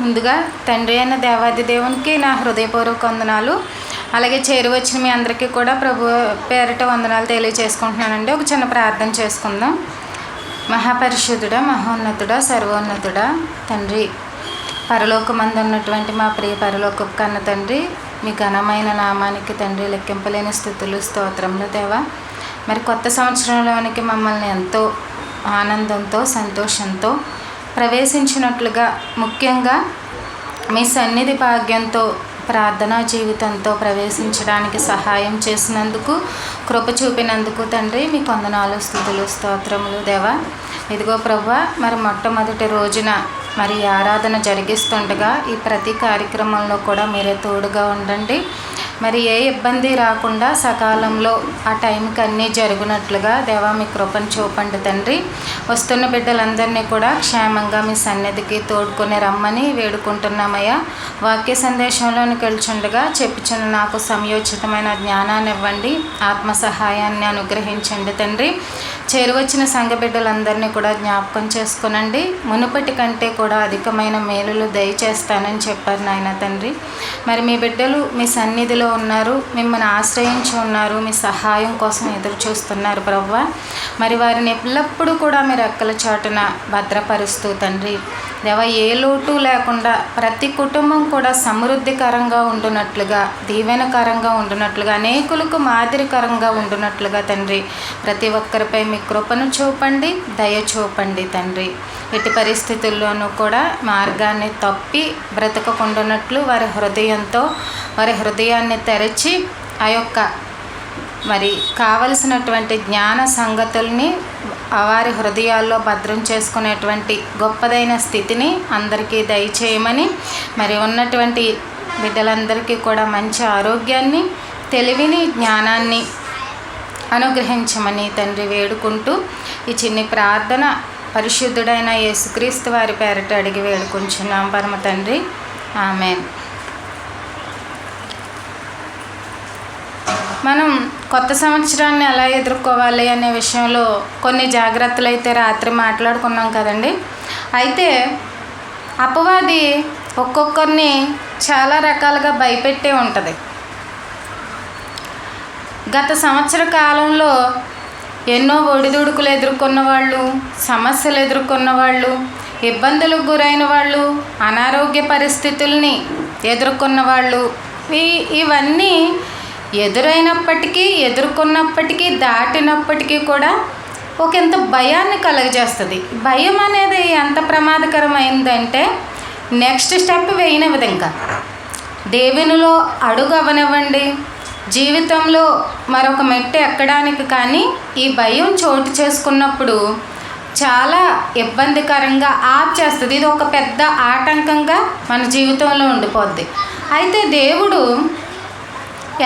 ముందుగా తండ్రి అయిన దేవాది దేవునికి నా హృదయపూర్వక వందనాలు. అలాగే చేరువచ్చిన మీ అందరికీ కూడా ప్రభు పేరిట వందనాలు తెలియజేసుకుంటున్నానండి. ఒక చిన్న ప్రార్థన చేసుకుందాం. మహాపరిశుద్ధుడా, మహోన్నతుడా, సర్వోన్నతుడా తండ్రి, పరలోకమందు ఉన్నటువంటి మా ప్రియ పరలోకపు కన్న తండ్రి, మీ ఘనమైన నామానికి తండ్రి లెక్కింపలేని స్థుతులు స్తోత్రములు దేవా. మరి కొత్త సంవత్సరంలోనికి మమ్మల్ని ఎంతో ఆనందంతో సంతోషంతో ప్రవేశించినట్లుగా, ముఖ్యంగా మీ సన్నిధి భాగ్యంతో ప్రార్థనా జీవితంతో ప్రవేశించడానికి సహాయం చేసినందుకు, కృప చూపినందుకు తండ్రి మీకు వందనాలు, స్తుతులు స్తోత్రములు దేవా. ఇదిగో ప్రభువా, మరి మొట్టమొదటి రోజున మరి ఆరాధన జరిగిస్తుండగా ఈ ప్రతి కార్యక్రమంలో కూడా మీరే తోడుగా ఉండండి. మరి ఏ ఇబ్బంది రాకుండా సకాలంలో ఆ టైంకి అన్నీ జరుగునట్లుగా దేవా మీ కృపను చూపండి తండ్రి. వస్తున్న బిడ్డలందరినీ కూడా క్షేమంగా మీ సన్నిధికి తోడుకొని రమ్మని వేడుకుంటున్నామయ్యా. వాక్య సందేశంలోనికి వెళ్చుండగా చెప్పుచున్న నాకు సమయోచితమైన జ్ఞానాన్ని ఇవ్వండి, ఆత్మ సహాయాన్ని అనుగ్రహించండి తండ్రి. చేరువచ్చిన సంఘ బిడ్డలందరినీ కూడా జ్ఞాపకం చేసుకునండి. మునుపటి కంటే కూడా అధికమైన మేలులు దయచేస్తానని చెప్పారు నాయన తండ్రి. మరి మీ బిడ్డలు మీ సన్నిధిలో ఉన్నారు, మిమ్మల్ని ఆశ్రయించి ఉన్నారు, మీ సహాయం కోసం ఎదురు చూస్తున్నారు ప్రభువా. మరి వారిని ఎల్లప్పుడూ కూడా మీరు రెక్కల చాటున భద్రపరుస్తూ తండ్రి దేవా, ఏ లోటు లేకుండా ప్రతి కుటుంబం కూడా సమృద్ధికరంగా ఉండునట్లుగా, దీవెనకరంగా ఉండునట్లుగా, అనేకులకు మాదిరికరంగా ఉండునట్లుగా తండ్రి ప్రతి ఒక్కరిపై మీ కృపను చూపండి, దయ చూపండి తండ్రి. ఎట్టి పరిస్థితుల్లోనూ కూడా మార్గాన్ని తప్పి బ్రతకకుండానట్లు వారి హృదయాన్ని తెరచి ఆ యొక్క మరి కావలసినటువంటి జ్ఞాన సంగతుల్ని వారి హృదయాల్లో భద్రం చేసుకునేటువంటి గొప్పదైన స్థితిని అందరికీ దయచేయమని, మరి ఉన్నటువంటి బిడ్డలందరికీ కూడా మంచి ఆరోగ్యాన్ని, తెలివిని, జ్ఞానాన్ని అనుగ్రహించమని తండ్రి వేడుకుంటూ ఈ చిన్ని ప్రార్థన పరిశుద్ధుడైన యేసుక్రీస్తు వారి పేరిట అడిగి వేడుకుంటున్నాం పరమ తండ్రి, ఆమేన్. మనం కొత్త సంవత్సరాన్ని ఎలా ఎదుర్కోవాలి అనే విషయంలో కొన్ని జాగ్రత్తలు అయితే రాత్రి మాట్లాడుకున్నాం కదండి. అయితే అపవాది ఒక్కొక్కరిని చాలా రకాలుగా భయపెట్టే ఉంటుంది. గత సంవత్సర కాలంలో ఎన్నో ఒడిదుడుకులు ఎదుర్కొన్న వాళ్ళు, సమస్యలు ఎదుర్కొన్న వాళ్ళు, ఇబ్బందులకు గురైన వాళ్ళు, అనారోగ్య పరిస్థితుల్ని ఎదుర్కొన్న వాళ్ళు, ఇవన్నీ ఎదుర్కొన్నప్పటికీ దాటినప్పటికీ కూడా ఒకంత భయాన్ని కలుగజేస్తుంది. భయం అనేది ఎంత ప్రమాదకరమైందంటే నెక్స్ట్ స్టెప్ వేయనివ్వదు. ఇంకా దేవునిలో అడుగు అవనివ్వండి, జీవితంలో మరొక మెట్టు ఎక్కడానికి కానీ ఈ భయం చోటు చేసుకున్నప్పుడు చాలా ఇబ్బందికరంగా ఆపేస్తుంది. ఇది ఒక పెద్ద ఆటంకంగా మన జీవితంలో ఉండిపోద్ది. అయితే దేవుడు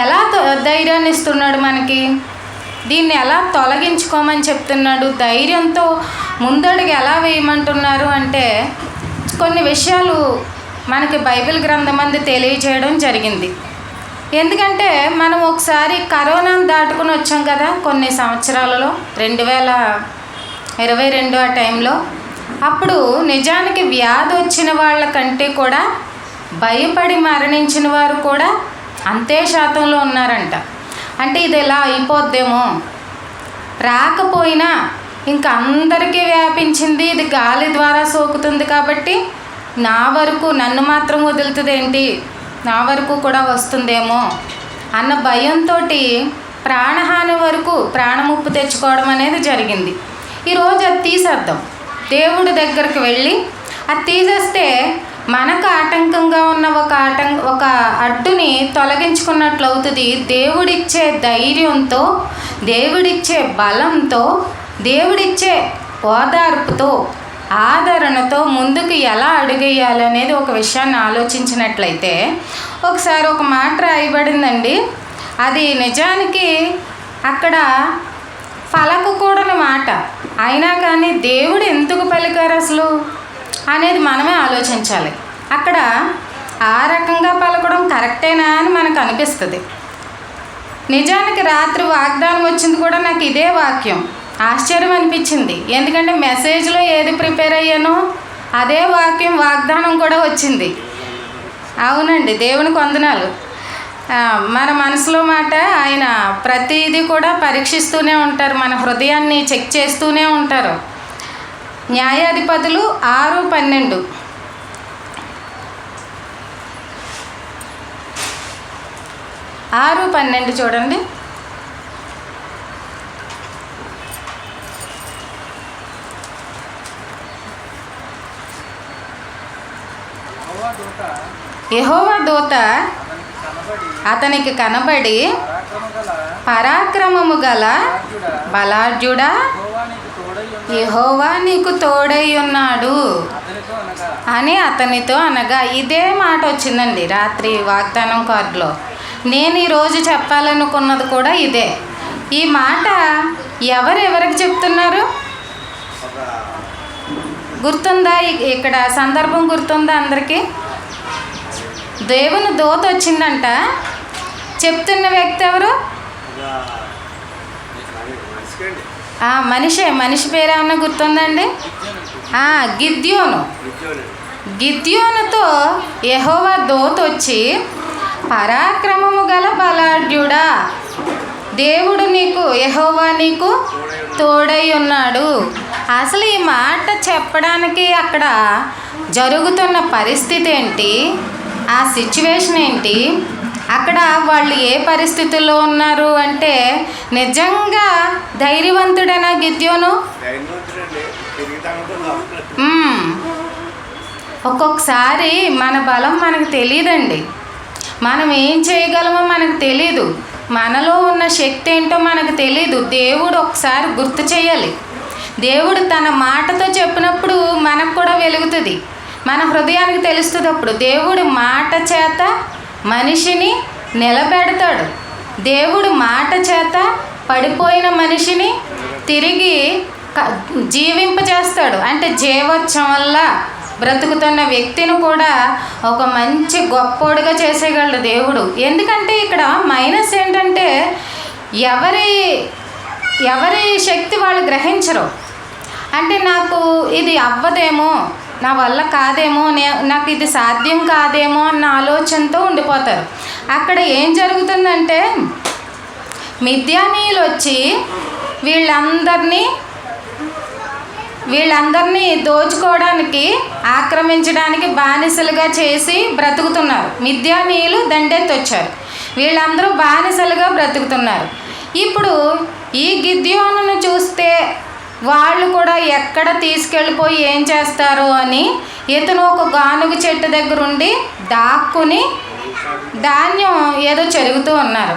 ఎలా ధైర్యాన్ని ఇస్తున్నాడు మనకి, దీన్ని ఎలా తొలగించుకోమని చెప్తున్నాడు, ధైర్యంతో ముందడుగు ఎలా వేయమంటున్నారు అంటే కొన్ని విషయాలు మనకి బైబిల్ గ్రంథమందు తెలియజేయడం జరిగింది. ఎందుకంటే మనం ఒకసారి కరోనాను దాటుకుని వచ్చాం కదా కొన్ని సంవత్సరాలలో, 2022 ఆ టైంలో. అప్పుడు నిజానికి వ్యాధి వచ్చిన వాళ్ళకంటే కూడా భయపడి మరణించిన వారు కూడా అంతే శాతంలో ఉన్నారంట. అంటే ఇది ఎలా అయిపోద్దేమో, రాకపోయినా ఇంకా అందరికీ వ్యాపించింది, ఇది గాలి ద్వారా సోకుతుంది కాబట్టి నా వరకు నన్ను మాత్రం వదులుతుంది ఏంటి, నా వరకు కూడా వస్తుందేమో అన్న భయంతో ప్రాణహాని వరకు ప్రాణముప్పు తెచ్చుకోవడం అనేది జరిగింది. ఈరోజు అది తీసేద్దాం. దేవుడి దగ్గరికి వెళ్ళి అది తీసేస్తే మనకు ఆటంకంగా ఉన్న ఒక అడ్డుని తొలగించుకున్నట్లు అవుతుంది. దేవుడిచ్చే ధైర్యంతో, దేవుడిచ్చే బలంతో, దేవుడిచ్చే ఓదార్పుతో, ఆదరణతో ముందుకు ఎలా అడుగేయాలి అనేది ఒక విషయాన్ని ఆలోచించినట్లయితే ఒకసారి ఒక మాట రాయబడిందండి. అది నిజానికి అక్కడ పలకకూడని మాట, అయినా కానీ దేవుడు ఎందుకు పలికారు అసలు అనేది మనమే ఆలోచించాలి. అక్కడ ఆ రకంగా పలకడం కరెక్టేనా అని మనకు అనిపిస్తుంది. నిజానికి రాత్రి వాగ్దానం వచ్చింది కూడా నాకు ఇదే వాక్యం. ఆశ్చర్యం అనిపించింది. ఎందుకంటే మెసేజ్లో ఏది ప్రిపేర్ అయ్యానో అదే వాగ్దానం కూడా వచ్చింది. అవునండి, దేవునికి వందనాలు. మన మనసులో మాట ఆయన ప్రతిదీ కూడా పరీక్షిస్తూనే ఉంటారు, మన హృదయాన్ని చెక్ చేస్తూనే ఉంటారు. న్యాయాధిపతులు 6:12. చూడండి. యెహోవా దూత అతనికి కనబడి, పరాక్రమము గల బలాఢ్యుడా, యెహోవా నీకు తోడై ఉన్నాడు అని అతనితో అనగా, ఇదే మాట వచ్చిందండి రాత్రి వాగ్దానం కార్డులో. నేను ఈరోజు చెప్పాలనుకున్నది కూడా ఇదే. ఈ మాట ఎవరెవరికి చెప్తున్నారు గుర్తుందా? ఇక్కడ సందర్భం గుర్తుందా అందరికీ? దేవుని దూత వచ్చిందంట. చెప్తున్న వ్యక్తి ఎవరు? మనిషి పేరు ఏమన్నా గుర్తుందండి? గిద్యోనుతో యెహోవా దూత వచ్చి, పరాక్రమము గల బలాఢ్యుడా, దేవుడు నీకు, యెహోవా నీకు తోడై ఉన్నాడు. అసలు ఈ మాట చెప్పడానికి అక్కడ జరుగుతున్న పరిస్థితి ఏంటి, ఆ సిచ్యువేషన్ ఏంటి, అక్కడ వాళ్ళు ఏ పరిస్థితుల్లో ఉన్నారు అంటే, నిజంగా ధైర్యవంతుడైన గిద్యోను. ఒక్కొక్కసారి మన బలం మనకు తెలియదండి, మనం ఏం చేయగలమో మనకు తెలీదు, మనలో ఉన్న శక్తి ఏంటో మనకు తెలీదు. దేవుడు ఒకసారి గుర్తు చేయాలి. దేవుడు తన మాటతో చెప్పినప్పుడు మనకు కూడా వెలుగుతుంది, మన హృదయానికి తెలుస్తుంది. అప్పుడు దేవుడు మాట చేత మనిషిని నిలబెడతాడు. దేవుడు మాట చేత పడిపోయిన మనిషిని తిరిగి జీవింపజేస్తాడు. అంటే జీవోత్సవం వల్ల బ్రతుకుతున్న వ్యక్తిని కూడా ఒక మంచి గొప్పోడుగా చేసేయగలడు దేవుడు. ఎందుకంటే ఇక్కడ మైనస్ ఏంటంటే, ఎవరి శక్తి వాళ్ళు గ్రహించరు. అంటే నాకు ఇది అవ్వదేమో, నా వల్ల కాదేమో, నాకు ఇది సాధ్యం కాదేమో అన్న ఆలోచనతో ఉండిపోతారు. అక్కడ ఏం జరుగుతుందంటే, మిద్యానీయులు వచ్చి వీళ్ళందరినీ దోచుకోవడానికి, ఆక్రమించడానికి బానిసలుగా చేసి బ్రతుకుతున్నారు. మిద్యానీయులు దండెత్తి వచ్చారు, వీళ్ళందరూ బానిసలుగా బ్రతుకుతున్నారు. ఇప్పుడు ఈ గిద్యోనును చూస్తే వాళ్ళు కూడా ఎక్కడ తీసుకెళ్ళిపోయి ఏం చేస్తారో అని ఇతను ఒక గానుగ చెట్టు దగ్గర ఉండి దాక్కుని ధాన్యం ఏదో చెరుగుతూ ఉన్నారు.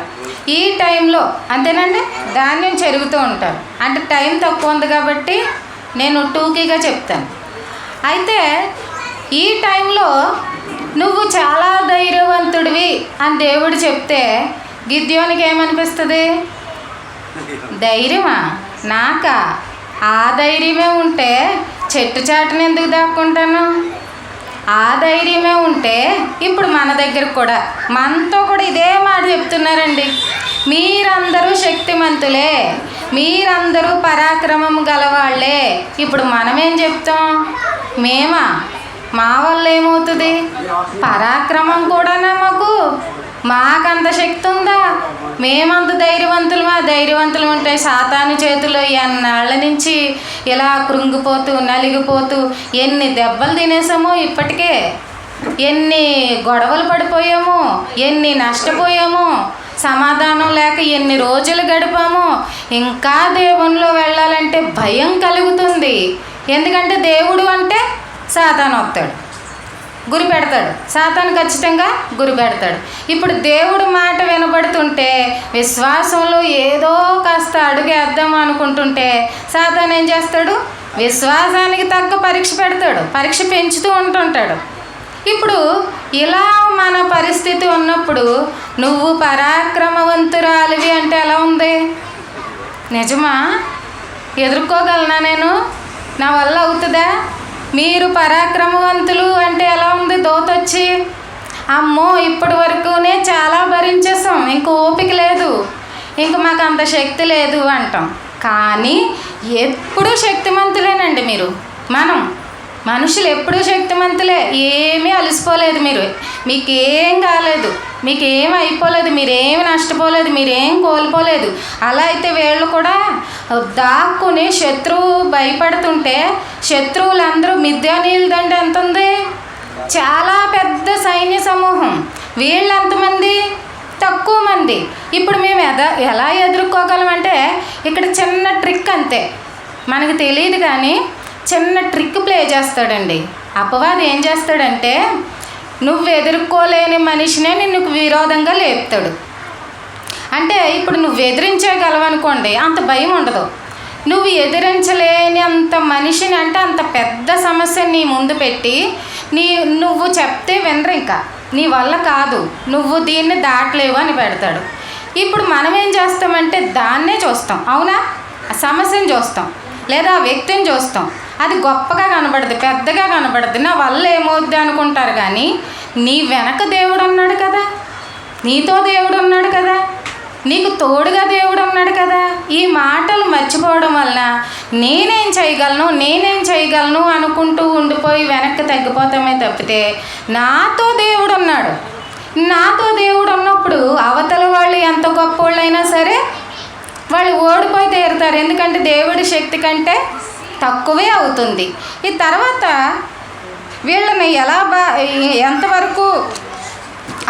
ఈ టైంలో అంతేనండి, ధాన్యం చెరుగుతూ ఉంటారు. అంటే టైం తక్కువ ఉంది కాబట్టి నేను టూకీగా చెప్తాను. అయితే ఈ టైంలో నువ్వు చాలా ధైర్యవంతుడివి అని దేవుడు చెప్తే గిద్యోనికి ఏమనిపిస్తుంది? ధైర్యమా నాకా? ఆ ధైర్యమే ఉంటే చెట్టు చాటును ఎందుకు దాక్కుంటాను? ఆ ధైర్యమే ఉంటే ఇప్పుడు మన దగ్గర కూడా, మనతో కూడా ఇదే మాట చెప్తున్నారండి. మీరందరూ శక్తిమంతులే, మీరందరూ పరాక్రమం గలవాళ్లే. ఇప్పుడు మనమేం చెప్తాం? మా వల్ల ఏమవుతుంది? పరాక్రమం కూడానా మాకంత శక్తి ఉందా? మేమంత ధైర్యవంతులు ఉంటే సాతాను చేతిలో ఎన్నాళ్ళ నుంచి ఇలా కృంగిపోతూ నలిగిపోతూ ఎన్ని దెబ్బలు తినేసామో, ఇప్పటికే ఎన్ని గొడవలు పడిపోయామో, ఎన్ని నష్టపోయామో, సమాధానం లేక ఎన్ని రోజులు గడిపామో. ఇంకా దేవునిలో వెళ్ళాలంటే భయం కలుగుతుంది. ఎందుకంటే దేవుడు అంటే సాతాను వస్తాడు, గురి పెడతాడు. సాతాను ఖచ్చితంగా గురి పెడతాడు. ఇప్పుడు దేవుడు మాట వినబడుతుంటే విశ్వాసంలో ఏదో కాస్త అడుగేద్దాం అనుకుంటుంటే సాతాను ఏం చేస్తాడు? విశ్వాసానికి తగ్గ పరీక్ష పెడతాడు, పరీక్ష పెంచుతూ ఉంటుంటాడు. ఇప్పుడు ఇలా మన పరిస్థితి ఉన్నప్పుడు నువ్వు పరాక్రమవంతురాలివి అంటే ఎలా ఉంది? నిజమా? ఎదుర్కోగలనా నేను? నా వల్ల అవుతుందా? మీరు పరాక్రమవంతులు అంటే ఎలా ఉంది? దోతొచ్చి, అమ్మో ఇప్పటి వరకునే చాలా భరించేసాం, ఇంక ఓపిక లేదు, ఇంక మాకు అంత శక్తి లేదు అంటాం. కానీ ఎప్పుడూ శక్తిమంతులేనండి మీరు. మనం మనుషులు ఎప్పుడూ శక్తిమంతులే, ఏమీ అలసిపోలేదు, మీకేం కాలేదు, మీకేం అయిపోలేదు, మీరేమి నష్టపోలేదు, మీరేం కోల్పోలేదు. అలా అయితే వీళ్ళు కూడా దాక్కుని శత్రువు భయపడుతుంటే శత్రువులందరూ మిద్యానీయుల దండ ఎంత ఉంది, చాలా పెద్ద సైన్య సమూహం. వీళ్ళు ఎంతమంది, తక్కువ మంది. ఇప్పుడు మేము ఎలా ఎదుర్కోగలం అంటే ఇక్కడ చిన్న ట్రిక్ అంతే, మనకు తెలియదు కానీ చిన్న ట్రిక్ ప్లే చేస్తాడండి అపవాది. ఏం చేస్తాడంటే నువ్వు ఎదుర్కోలేని మనిషినే నిన్ను విరోధంగా లేపుతాడు. అంటే ఇప్పుడు నువ్వు ఎదిరించగలవనుకోండి, అంత భయం ఉండదు. నువ్వు ఎదిరించలేని అంత మనిషిని, అంటే అంత పెద్ద సమస్యని నీ ముందు పెట్టి నువ్వు చెప్తే వినరు, ఇంకా నీ వల్ల కాదు, నువ్వు దీన్ని దాటలేవు అని పెడతాడు. ఇప్పుడు మనం ఏం చేస్తామంటే దాన్నే చూస్తాం, అవునా, ఆ సమస్యను చూస్తాం, లేదా ఆ వ్యక్తిని చూస్తాం. అది గొప్పగా కనబడుద్ది, పెద్దగా కనబడుద్ది, నా వల్ల ఏమవుద్ది అనుకుంటారు. కానీ నీ వెనక దేవుడు ఉన్నాడు కదా, నీతో దేవుడు ఉన్నాడు కదా, నీకు తోడుగా దేవుడు ఉన్నాడు కదా. ఈ మాటలు మర్చిపోవడం వలన నేనేం చేయగలను అనుకుంటూ ఉండిపోయి వెనక్కి తగ్గిపోతామే తప్పితే నాతో దేవుడు ఉన్నాడు. నాతో దేవుడు ఉన్నప్పుడు అవతల వాళ్ళు ఎంత గొప్పోళ్ళైనా సరే వాళ్ళు ఓడిపోయి తీరుతారు. ఎందుకంటే దేవుడి శక్తి కంటే తక్కువే అవుతుంది. ఈ తర్వాత వీళ్ళని ఎంతవరకు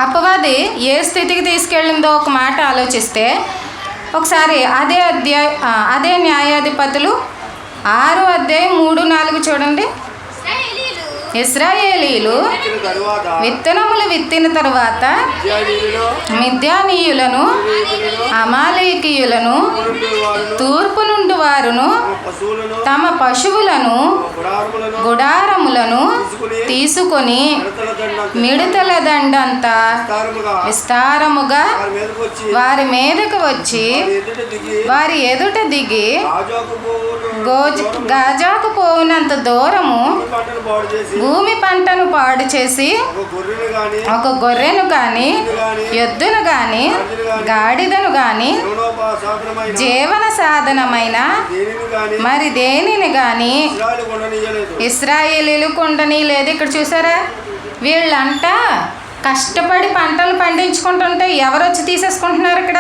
అపవాది ఏ స్థితికి తీసుకెళ్ళిందో ఒక మాట ఆలోచిస్తే, ఒకసారి అదే న్యాయాధిపతులు 6:3-4 చూడండి. ఇశ్రాయేలీలు విత్తనములు విత్తిన తరువాత మిద్యానీయులను అమాలేకీయులను తూర్పు నుండి వారును తమ పశువులను గుడారములను తీసుకొని మిడతల దండంతా విస్తారముగా వారి మీదకు వచ్చి వారి ఎదుట దిగి గాజాకు పోయినంత దూరము భూమి పంటను పాడు చేసి ఒక గొర్రెను కానీ ఎద్దును కానీ గాడిదను కానీ జీవన సాధనమైన మరి దేనిని కానీ ఇశ్రాయేలీలు కొండని లేదు. ఇక్కడ చూసారా, వీళ్ళంట కష్టపడి పంటలు పండించుకుంటుంటే ఎవరు వచ్చి తీసేసుకుంటున్నారు ఇక్కడ?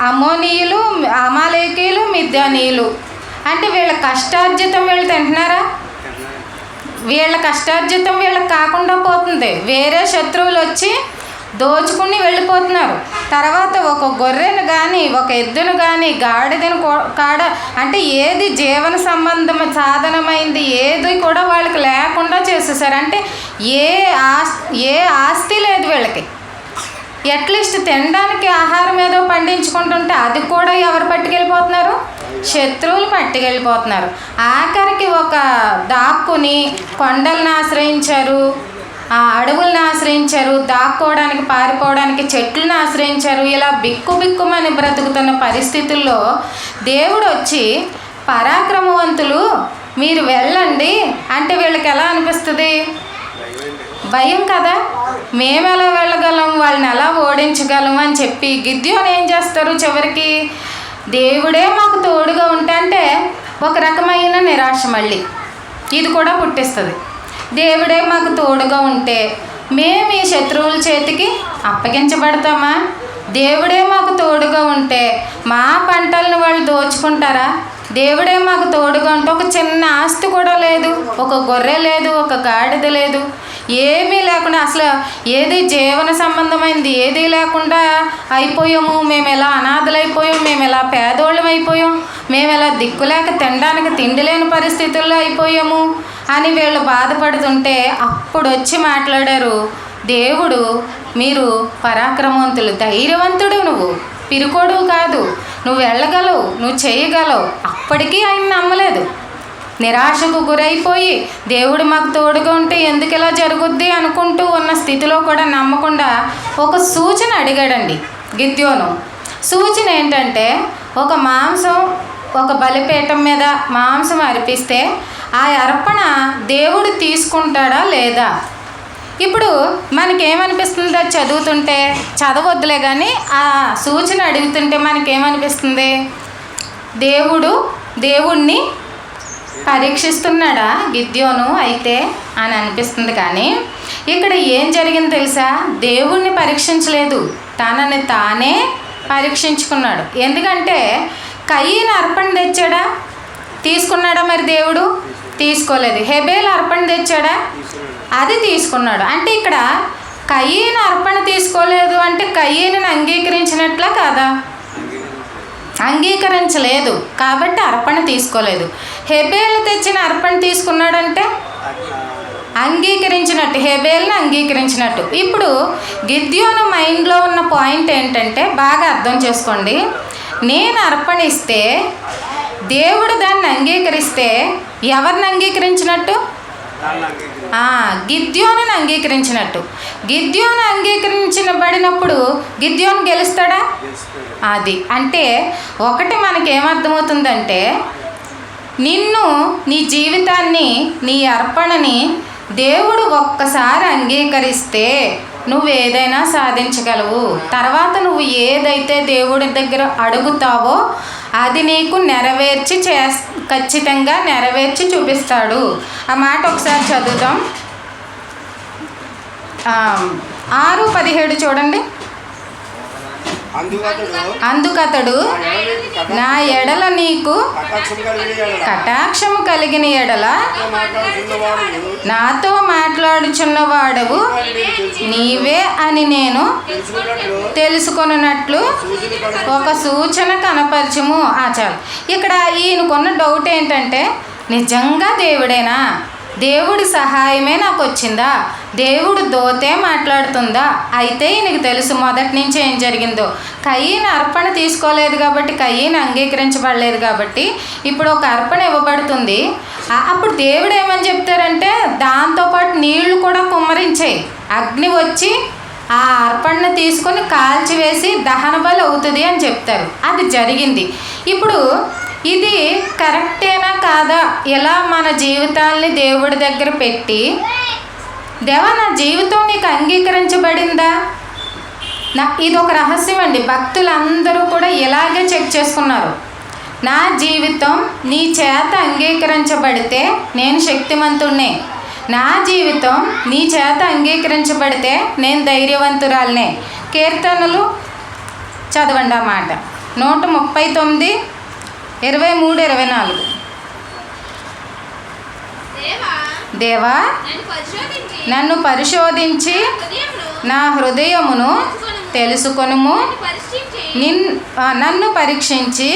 అమోనీయులు, అమాలేకీయులు, మిద్యానీయులు. అంటే వీళ్ళ కష్టార్జితం వీళ్ళు తింటున్నారా? వీళ్ళ కష్టార్జితం వీళ్ళకి కాకుండా పోతుంది, వేరే శత్రువులు వచ్చి దోచుకుని వెళ్ళిపోతున్నారు. తర్వాత ఒక గొర్రెను కానీ ఒక ఎద్దును కానీ గాడిదను అంటే ఏది జీవన సంబంధం సాధనమైంది ఏది కూడా వాళ్ళకి లేకుండా చేసేసారు. అంటే ఏ ఆస్తి లేదు వీళ్ళకి. అట్లీస్ట్ తినడానికి ఆహారం ఏదో పండించుకుంటుంటే అది కూడా ఎవరు పట్టుకెళ్ళిపోతున్నారు? శత్రువులు పట్టుకెళ్ళిపోతున్నారు. ఆఖరికి ఒక దాక్కుని కొండలను ఆశ్రయించారు, అడవులను ఆశ్రయించారు, దాక్కోవడానికి పారిపోవడానికి చెట్లను ఆశ్రయించారు. ఇలా బిక్కుమని బ్రతుకుతున్న పరిస్థితుల్లో దేవుడు వచ్చి పరాక్రమవంతులు మీరు వెళ్ళండి అంటే వీళ్ళకి ఎలా అనిపిస్తుంది? భయం కదా, మేము ఎలా వెళ్ళగలం, వాళ్ళని ఎలా ఓడించగలం అని చెప్పి గిద్యోను ఏం చేస్తారు, చివరికి దేవుడే మాకు తోడుగా ఉంటే అంటే ఒక రకమైన నిరాశ మళ్ళీ ఇది కూడా పుట్టిస్తుంది. దేవుడే మాకు తోడుగా ఉంటే మేము ఈ శత్రువుల చేతికి అప్పగించబడతామా? దేవుడే మాకు తోడుగా ఉంటే మా పంటలను వాళ్ళు దోచుకుంటారా? దేవుడే మాకు తోడుగా ఉంటే ఒక చిన్న ఆస్తి కూడా లేదు, ఒక గొర్రె లేదు, ఒక గాడిద లేదు, ఏమీ లేకుండా అసలు ఏది జీవన సంబంధమైంది ఏదీ లేకుండా అయిపోయాము. మేము ఎలా అనాథలైపోయాం, మేము ఎలా పేదోళ్ళం అయిపోయాం, మేము ఎలా దిక్కులేక తినడానికి తిండి లేని పరిస్థితుల్లో అయిపోయాము అని వీళ్ళు బాధపడుతుంటే అప్పుడు వచ్చి మాట్లాడారు దేవుడు, మీరు పరాక్రమవంతులు, ధైర్యవంతుడు, నువ్వు పిరుకోడు కాదు, నువ్వు వెళ్ళగలవు, నువ్వు చేయగలవు. అప్పటికీ ఆయన నమ్మలేదు, నిరాశకు గురైపోయి దేవుడు మాకు తోడుగా ఉంటే ఎందుకు ఇలా జరుగుద్ది అనుకుంటూ ఉన్న స్థితిలో కూడా నమ్మకుండా ఒక సూచన అడిగాడండి గిద్యోను. సూచన ఏంటంటే ఒక బలిపీఠం మీద మాంసం అర్పిస్తే ఆ అర్పణ దేవుడు తీసుకుంటాడా లేదా? ఇప్పుడు మనకేమనిపిస్తుంది అది చదువుతుంటే, చదవద్దులే కానీ ఆ సూచన అడుగుతుంటే మనకేమనిపిస్తుంది? దేవుడిని పరీక్షిస్తున్నాడా గిద్యోను అయితే అని అనిపిస్తుంది. కానీ ఇక్కడ ఏం జరిగింది తెలుసా? దేవుణ్ణి పరీక్షించలేదు, తనని తానే పరీక్షించుకున్నాడు. ఎందుకంటే కయీను అర్పణ తెచ్చాడా, తీసుకున్నాడా? మరి దేవుడు తీసుకోలేదు. హెబేలు అర్పణ తెచ్చాడా, అది తీసుకున్నాడు. అంటే ఇక్కడ కయీను అర్పణ తీసుకోలేదు అంటే కయీనుని అంగీకరించినట్లా కాదా? అంగీకరించలేదు కాబట్టి అర్పణ తీసుకోలేదు. హెబేలు తెచ్చిన అర్పణ తీసుకున్నాడంటే అంగీకరించినట్టు, హెబేల్ని అంగీకరించినట్టు. ఇప్పుడు గిద్యోను మైండ్లో ఉన్న పాయింట్ ఏంటంటే బాగా అర్థం చేసుకోండి. నేను అర్పణ ఇస్తే దేవుడు దాన్ని అంగీకరిస్తే ఎవరిని అంగీకరించినట్టు? గిద్యోనుని అంగీకరించినట్టు. గిద్యోను అంగీకరించబడినప్పుడు గిద్యోను గెలుస్తాడా? అది అంటే ఒకటి మనకేమర్థమవుతుందంటే నిన్ను, నీ జీవితాన్ని, నీ అర్పణని దేవుడు ఒక్కసారి అంగీకరిస్తే నువ్వు ఏదైనా సాధించగలవు. తర్వాత నువ్వు ఏదైతే దేవుడి దగ్గర అడుగుతావో అది నీకు నెరవేర్చి ఖచ్చితంగా నెరవేర్చి చూపిస్తాడు. ఆ మాట ఒకసారి చదువుతాం. 6:17 చూడండి. అందుకతడు నా ఎడల నీకు కటాక్షము కలిగిన ఎడల నాతో మాట్లాడుచున్నవాడవు నీవే అని నేను తెలుసుకొనున్నట్లు ఒక సూచన కనపరచుము. చాలు. ఇక్కడ ఈయనకున్న డౌట్ ఏంటంటే నిజంగా దేవుడేనా, దేవుడి సహాయమే నాకు వచ్చిందా, దేవుడు దోతే మాట్లాడుతుందా? అయితే ఈయనకి తెలుసు మొదటి నుంచి ఏం జరిగిందో. కయీను అర్పణ తీసుకోలేదు కాబట్టి, కయీను అంగీకరించబడలేదు కాబట్టి ఇప్పుడు ఒక అర్పణ ఇవ్వబడుతుంది. అప్పుడు దేవుడు ఏమని చెప్తారంటే దాంతోపాటు నీళ్లు కూడా కుమ్మరించాయి, అగ్ని వచ్చి ఆ అర్పణను తీసుకొని కాల్చివేసి దహన బలి అవుతుంది అని చెప్తారు. అది జరిగింది. ఇప్పుడు ఇది కరెక్టేనా కాదా? ఎలా మన జీవితాల్ని దేవుడి దగ్గర పెట్టి దేవా నా జీవితం నీకు అంగీకరించబడిందా? ఇది ఒక రహస్యం అండి. భక్తులందరూ కూడా ఇలాగే చెక్ చేసుకున్నారు. నా జీవితం నీ చేత అంగీకరించబడితే నేను శక్తిమంతుడినే, నా జీవితం నీ చేత అంగీకరించబడితే నేను ధైర్యవంతురాలనే. కీర్తనలు చదవండి ఆ మాట. 139, 23, 24. దేవా నన్ను పరిశోధించి నా హృదయమును తెలుసుకొనుము, నన్ను పరీక్షించి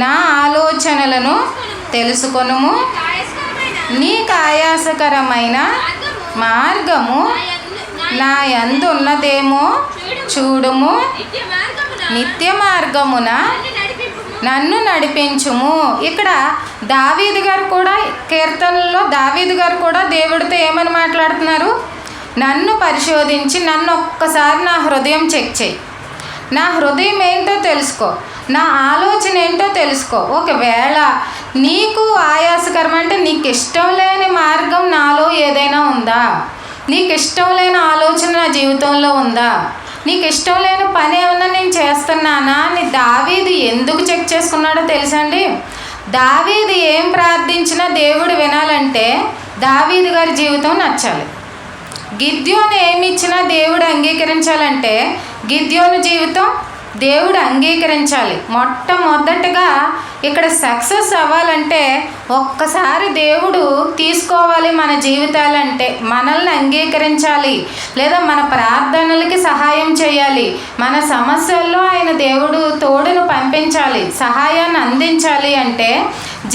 నా ఆలోచనలను తెలుసుకొనుము. నీకు ఆయాసకరమైన మార్గము నా యందు ఉన్నదేమో చూడుము, నిత్య మార్గమున నన్ను నడిపించుము. ఇక్కడ దావీదు గారు కూడా, కీర్తనల్లో దావీదు గారు కూడా దేవుడితో ఏమని మాట్లాడుతున్నారు? నన్ను పరిశోధించి నన్ను ఒక్కసారి నా హృదయం చెక్ చేయి, నా హృదయం ఏంటో తెలుసుకో, నా ఆలోచన ఏంటో తెలుసుకో. ఒకవేళ నీకు ఆయాసకరం అంటే నీకు ఇష్టం లేని మార్గం నాలో ఏదైనా ఉందా, నీకు ఇష్టం లేని ఆలోచన నా జీవితంలో ఉందా, నీకు ఇష్టం లేని పని ఏమన్నా నేను చేస్తున్నానా అని దావీదు ఎందుకు చెక్ చేసుకున్నాడో తెలుసండి? దావీదు ఏం ప్రార్థించినా దేవుడు వినాలంటే దావీదు గారి జీవితం నచ్చాలి. గిద్యోను ఏమి ఇచ్చినా దేవుడు అంగీకరించాలంటే గిద్యోను జీవితం దేవుడు అంగీకరించాలి. మొట్టమొదటగా ఇక్కడ సక్సెస్ అవ్వాలంటే ఒక్కసారి దేవుడు తీసుకోవాలి మన జీవితాలంటే, మనల్ని అంగీకరించాలి, లేదా మన ప్రార్థనలకి సహాయం చేయాలి, మన సమస్యల్లో ఆయన దేవుడు తోడును పంపించాలి, సహాయాన్ని అందించాలి అంటే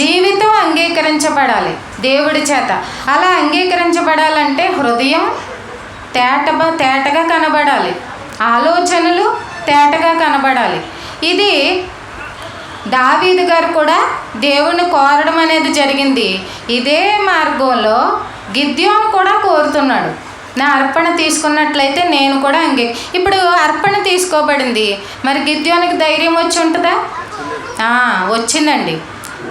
జీవితం అంగీకరించబడాలి దేవుడి చేత. అలా అంగీకరించబడాలంటే హృదయం తేటగా కనబడాలి, ఆలోచనలు తేటగా కనబడాలి. ఇది దావీదు గారు కూడా దేవుణ్ణి కోరడం అనేది జరిగింది. ఇదే మార్గంలో గిద్యోను కూడా కోరుతున్నాడు, నా అర్పణ తీసుకున్నట్లయితే నేను కూడా ఇప్పుడు అర్పణ తీసుకోబడింది, మరి గిద్యోనికి ధైర్యం వచ్చి ఉంటుందా? వచ్చిందండి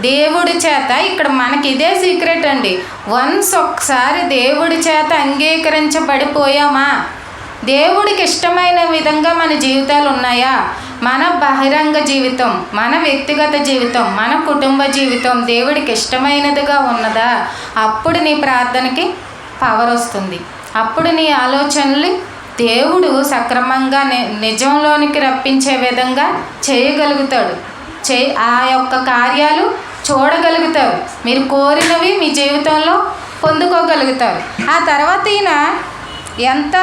దేవుడి చేత. ఇక్కడ మనకి ఇదే సీక్రెట్ అండి. వన్స్ ఒకసారి దేవుడి చేత అంగీకరించబడిపోయామా దేవుడికి ఇష్టమైన విధంగా మన జీవితాలు ఉన్నాయా? మన బహిరంగ జీవితం, మన వ్యక్తిగత జీవితం, మన కుటుంబ జీవితం దేవుడికి ఇష్టమైనదిగా ఉన్నదా? అప్పుడు నీ ప్రార్థనకి పవర్ వస్తుంది. అప్పుడు నీ ఆలోచనలు దేవుడు సక్రమంగా నిజంలోనికి రప్పించే విధంగా చేయగలుగుతాడు. ఆ యొక్క కార్యాలు చూడగలుగుతారు. మీరు కోరినవి మీ జీవితంలో పొందుకోగలుగుతారు. ఆ తర్వాత ఈయన ఎంత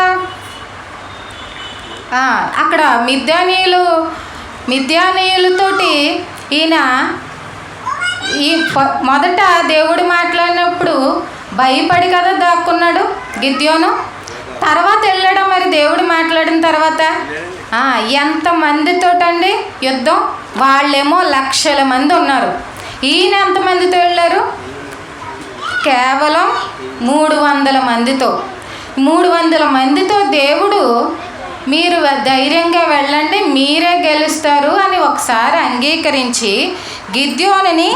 అక్కడ మిద్యానీయులతోటి ఈయన మొదట దేవుడు మాట్లాడినప్పుడు భయపడి కదా దాక్కున్నాడు గిద్యోను. తర్వాత వెళ్ళాడు. మరి దేవుడు మాట్లాడిన తర్వాత ఎంతమందితోటండి యుద్ధం? వాళ్ళేమో లక్షల మంది ఉన్నారు. ఈయన ఎంతమందితో వెళ్ళారు? కేవలం 300 మందితో. 300 మందితో దేవుడు మీరు ధైర్యంగా వెళ్ళండి, మీరే గెలుస్తారు అని ఒకసారి అంగీకరించి గిద్యోనుని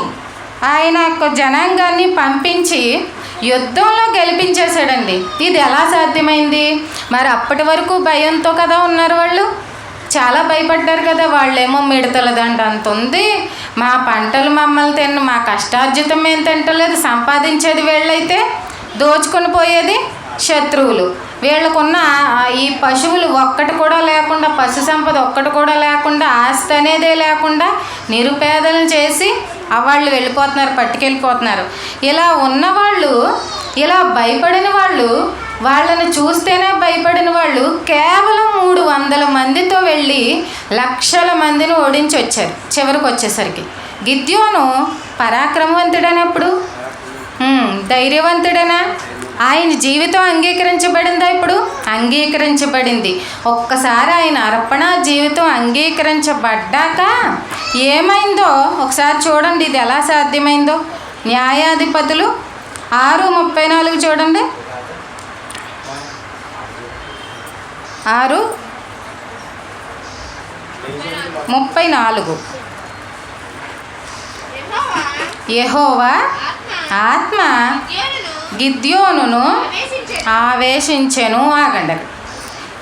ఆయన యొక్క జనాంగాన్ని పంపించి యుద్ధంలో గెలిపించేశాడండి. ఇది ఎలా సాధ్యమైంది? మరి అప్పటి వరకు భయంతో కదా ఉన్నారు వాళ్ళు, చాలా భయపడ్డారు కదా. వాళ్ళేమో మిడతల దండ అంత ఉంది, మా పంటలు మమ్మల్ని మా కష్టార్జితం ఏం తింటలేదు, సంపాదించేది వీళ్ళైతే దోచుకొని పోయేది శత్రువులు. వీళ్ళకున్న ఈ పశువులు ఒక్కటి కూడా లేకుండా, పశు సంపద ఒక్కటి కూడా లేకుండా, ఆస్తి అనేదే లేకుండా నిరుపేదలను చేసి వాళ్ళు వెళ్ళిపోతున్నారు, పట్టుకెళ్ళిపోతున్నారు. ఇలా ఉన్నవాళ్ళు, ఇలా భయపడిన వాళ్ళు, వాళ్ళని చూస్తేనే భయపడిన వాళ్ళు కేవలం 300 మందితో వెళ్ళి లక్షల మందిని ఓడించి వచ్చారు. చివరికి వచ్చేసరికి గిద్యోను పరాక్రమవంతుడైనప్పుడు ధైర్యవంతుడేనా? ఆయన జీవితం అంగీకరించబడిందా? ఇప్పుడు అంగీకరించబడింది. ఒక్కసారి ఆయన అర్పణ జీవితం అంగీకరించబడ్డాక ఏమైందో ఒకసారి చూడండి. ఇది ఎలా సాధ్యమైందో. న్యాయాధిపతులు 6:34 చూడండి. 6:34 యెహోవా ఆత్మ గిద్యోనును ఆవేశించెను. ఆగండి.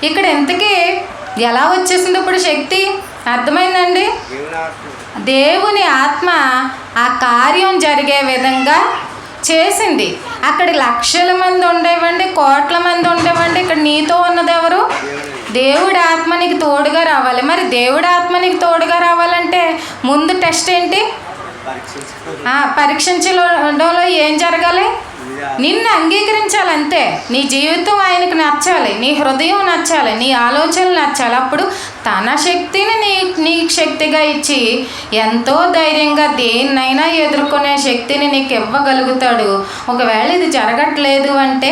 ఇక్కడ ఎంతకీ ఎలా వచ్చేసింది ఇప్పుడు శక్తి? అర్థమైందండి? దేవుని ఆత్మ ఆ కార్యం జరిగే విధంగా చేసింది. అక్కడ లక్షల మంది ఉండేవండి, కోట్ల మంది ఉండేవండి. ఇక్కడ నీతో ఉన్నది ఎవరు? దేవుడి ఆత్మ నీకు తోడుగా రావాలి. మరి దేవుడి ఆత్మ నీకు తోడుగా రావాలంటే ముందు టెస్ట్ ఏంటి? పరీక్షించడంలో ఏం జరగాలి? నిన్ను అంగీకరించాలి అంతే. నీ జీవితం ఆయనకు నచ్చాలి, నీ హృదయం నచ్చాలి, నీ ఆలోచనలు నచ్చాలి. అప్పుడు తన శక్తిని నీకు శక్తిగా ఇచ్చి ఎంతో ధైర్యంగా దేన్నైనా ఎదుర్కొనే శక్తిని నీకు ఇవ్వగలుగుతాడు. ఒకవేళ ఇది జరగట్లేదు అంటే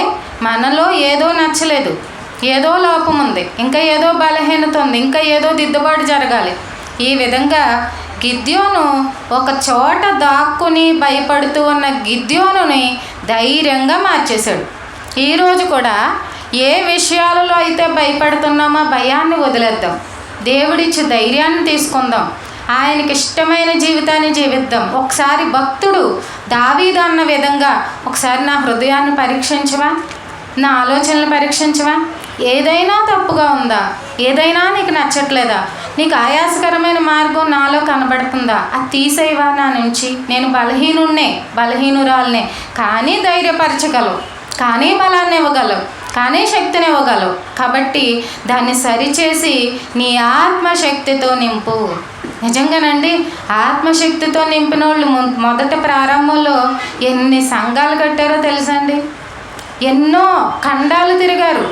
మనలో ఏదో నచ్చలేదు, ఏదో లోపం ఉంది, ఇంకా ఏదో బలహీనత ఉంది, ఇంకా ఏదో దిద్దుబాటు జరగాలి. ఈ విధంగా గిద్యోను ఒక చోట దాక్కుని భయపడుతూ ఉన్న గిద్యోనుని ధైర్యంగా మార్చేశాడు. ఈరోజు కూడా ఏ విషయాలలో అయితే భయపడుతున్నామో భయాన్ని వదిలేద్దాం, దేవుడిచ్చి ధైర్యాన్ని తీసుకుందాం, ఆయనకి ఇష్టమైన జీవితాన్ని జీవిద్దాం. ఒకసారి భక్తుడు దావీదు అన్న విధంగా ఒకసారి నా హృదయాన్ని పరీక్షించవా, నా ఆలోచనలు పరీక్షించవా? ఏదైనా తప్పుగా ఉందా? ఏదైనా నీకు నచ్చట్లేదా? నీకు ఆయాసకరమైన మార్గం నాలో కనబడుతుందా? అది తీసేవా నా నుంచి. నేను బలహీనురాలనే, కానీ ధైర్యపరచగలవు, కానీ బలాన్ని ఇవ్వగలవు, కానీ శక్తిని ఇవ్వగలవు. కాబట్టి దాన్ని సరిచేసి నీ ఆత్మశక్తితో నింపు. నిజంగానండి, ఆత్మశక్తితో నింపిన వాళ్ళు మొదట ప్రారంభంలో ఎన్ని సంఘాలు కట్టారో తెలుసండి. ఎన్నో ఖండాలు తిరిగారు.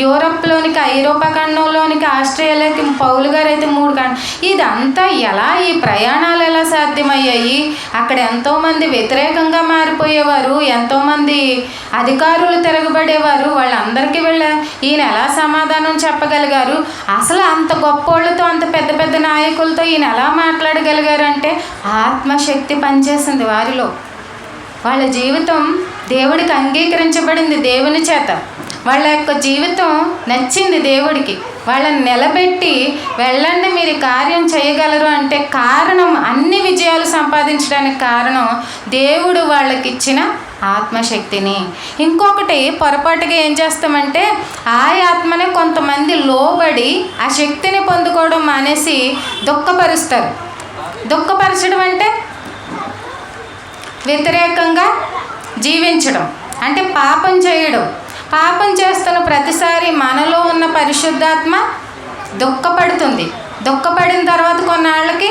యూరప్లోనికి, ఐరోపా ఖండంలోనికి, ఆస్ట్రేలియాకి పౌలు గారు అయితే 3 ఖండాలు. ఇదంతా ఎలా, ఈ ప్రయాణాలు ఎలా సాధ్యమయ్యాయి? అక్కడ ఎంతోమంది వ్యతిరేకంగా మారిపోయేవారు, ఎంతోమంది అధికారులు తిరగబడేవారు. వాళ్ళందరికీ ఈయన ఎలా సమాధానం చెప్పగలిగారు? అసలు అంత గొప్పోళ్ళతో, అంత పెద్ద పెద్ద నాయకులతో ఈయన ఎలా మాట్లాడగలిగారంటే ఆత్మశక్తి పనిచేసింది వారిలో. వాళ్ళ జీవితం దేవుడికి అంగీకరించబడింది దేవుని చేత. వాళ్ళ యొక్క జీవితం నచ్చింది దేవుడికి. వాళ్ళని నిలబెట్టి వెళ్ళండి, మీరు కార్యం చేయగలరు అంటే కారణం, అన్ని విజయాలు సంపాదించడానికి కారణం దేవుడు వాళ్ళకి ఇచ్చిన ఆత్మశక్తిని. ఇంకొకటి పొరపాటుగా ఏం చేస్తామంటే ఆ ఆత్మనే కొంతమంది లోబడి ఆ శక్తిని పొందుకోవడం మానేసి దుఃఖపరుస్తారు. దుఃఖపరచడం అంటే వ్యతిరేకంగా జీవించడం, అంటే పాపం చేయడం. పాపం చేస్తున్న ప్రతిసారి మనలో ఉన్న పరిశుద్ధాత్మ దుఃఖపడుతుంది. దుఃఖపడిన తర్వాత కొన్నాళ్ళకి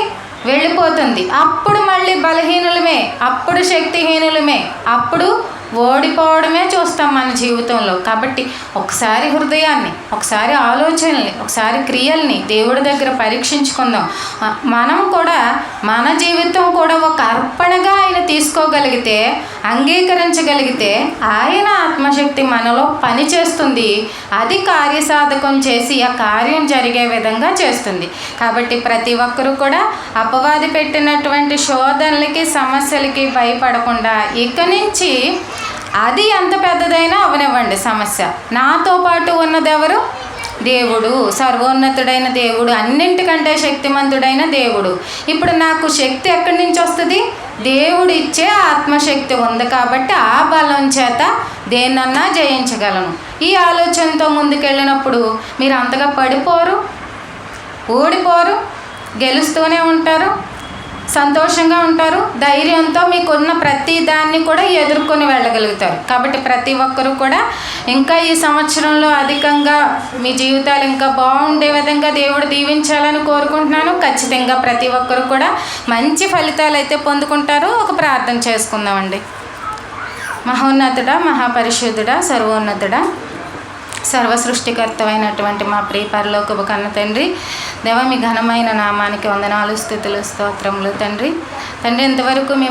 వెళ్ళిపోతుంది. అప్పుడు మళ్ళీ బలహీనులమే, అప్పుడు శక్తిహీనులమే, అప్పుడు ఓడిపోవడమే చూస్తాం మన జీవితంలో. కాబట్టి ఒకసారి హృదయాన్ని, ఒకసారి ఆలోచనల్ని, ఒకసారి క్రియల్ని దేవుడి దగ్గర పరీక్షించుకుందాం. మనం కూడా మన జీవితం కూడా ఒక అర్పణగా ఆయన తీసుకోగలిగితే, అంగీకరించగలిగితే ఆయన ఆత్మశక్తి మనలో పనిచేస్తుంది. అది కార్యసాధకం చేసి ఆ కార్యం జరిగే విధంగా చేస్తుంది. కాబట్టి ప్రతి ఒక్కరూ కూడా అపవాది పెట్టినటువంటి శోధనలకి, సమస్యలకి భయపడకుండా ఇక నుంచి అది ఎంత పెద్దదైనా అవనివ్వండి సమస్య, నాతో పాటు ఉన్నదెవరు? దేవుడు, సర్వోన్నతుడైన దేవుడు, అన్నింటికంటే శక్తిమంతుడైన దేవుడు. ఇప్పుడు నాకు శక్తి ఎక్కడి నుంచి వస్తుంది? దేవుడు ఇచ్చే ఆత్మశక్తి ఉంది కాబట్టి ఆ బలం చేత దేన్నన్నా జయించగలను. ఈ ఆలోచనతో ముందుకెళ్ళినప్పుడు మీరు అంతగా పడిపోరు, ఓడిపోరు, గెలుస్తూనే ఉంటారు, సంతోషంగా ఉంటారు. ధైర్యంతో మీకున్న ప్రతి దాన్ని కూడా ఎదుర్కొని వెళ్ళగలుగుతారు. కాబట్టి ప్రతి ఒక్కరూ కూడా ఇంకా ఈ సంవత్సరంలో అధికంగా మీ జీవితాలు ఇంకా బాగుండే విధంగా దేవుడు దీవించాలని కోరుకుంటున్నాను. ఖచ్చితంగా ప్రతి ఒక్కరూ కూడా మంచి ఫలితాలు అయితే పొందుకుంటారు. ఒక ప్రార్థన చేసుకుందామండి. మహోన్నతుడా, మహాపరిశుద్ధుడా, సర్వోన్నతుడా, సర్వ సృష్టికర్తమైనటువంటి మా ప్రియ పరలోకపు కన్న తండ్రి, దేవ మీ ఘనమైన నామానికి వందనాలు, స్తుతులు, స్తోత్రములు తండ్రి. ఇంతవరకు మీ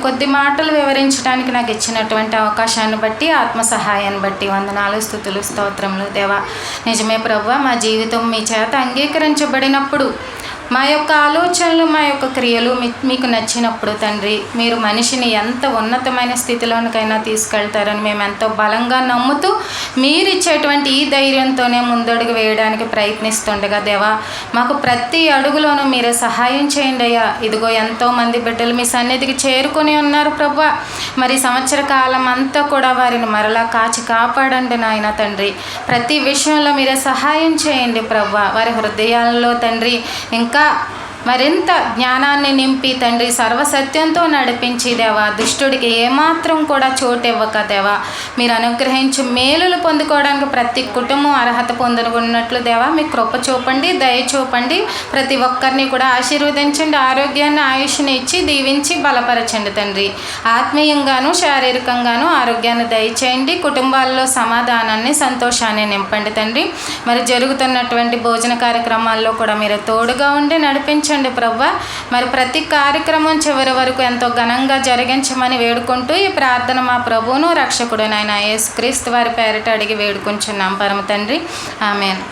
కొద్ది మాటలు వివరించడానికి నాకు ఇచ్చినటువంటి అవకాశాన్ని బట్టి, ఆత్మ సహాయాన్ని బట్టి వందనాలు, స్తుతులు, స్తోత్రములు దేవా. నిజమే ప్రభువా, మా జీవితం మీ చేత అంగీకరించబడినప్పుడు, మా యొక్క ఆలోచనలు, మా యొక్క క్రియలు మీకు నచ్చినప్పుడు తండ్రి, మీరు మనిషిని ఎంత ఉన్నతమైన స్థితిలోనికైనా తీసుకెళ్తారని మేము ఎంతో బలంగా నమ్ముతూ మీరు ఇచ్చేటువంటి ఈ ధైర్యంతోనే ముందడుగు వేయడానికి ప్రయత్నిస్తుండగా దేవా, మాకు ప్రతి అడుగులోనూ మీరే సహాయం చేయండి అయ్యా. ఇదిగో ఎంతోమంది బిడ్డలు మీ సన్నిధికి చేరుకొని ఉన్నారు ప్రభువా. మరి సంవత్సర కాలం అంతా కూడా వారిని మరలా కాచి కాపాడండి నాయన తండ్రి. ప్రతి విషయంలో మీరే సహాయం చేయండి ప్రభువా. వారి హృదయాల్లో తండ్రి ఇంకా మరింత జ్ఞానాన్ని నింపి తండ్రి, సర్వసత్యంతో నడిపించి దేవా, దుష్టుడికి ఏమాత్రం కూడా చోటు ఇవ్వక దేవా, మీరు అనుగ్రహించి మేలులు పొందుకోవడానికి ప్రతి కుటుంబం అర్హత పొందుకున్నట్లు దేవా మీ కృప చూపండి, దయ చూపండి. ప్రతి ఒక్కరిని కూడా ఆశీర్వదించండి, ఆరోగ్యాన్ని, ఆయుష్ని ఇచ్చి దీవించి బలపరచండి తండ్రి. ఆత్మీయంగాను శారీరకంగాను ఆరోగ్యాన్ని దయచేయండి. కుటుంబాల్లో సమాధానాన్ని, సంతోషాన్ని నింపండి తండ్రి. మరి జరుగుతున్నటువంటి భోజన కార్యక్రమాల్లో కూడా మీరు తోడుగా ఉండి నడిపించండి ప్రభువా. మరి ప్రతి కార్యక్రమం చివరి వరకు ఎంతో ఘనంగా జరిగించమని వేడుకుంటూ ఈ ప్రార్థన మా ప్రభువును రక్షకుడు నాయన యేసుక్రీస్తు వారి పేరిట అడిగి వేడుకుంటున్నాం పరమ తండ్రి. ఆమేన్.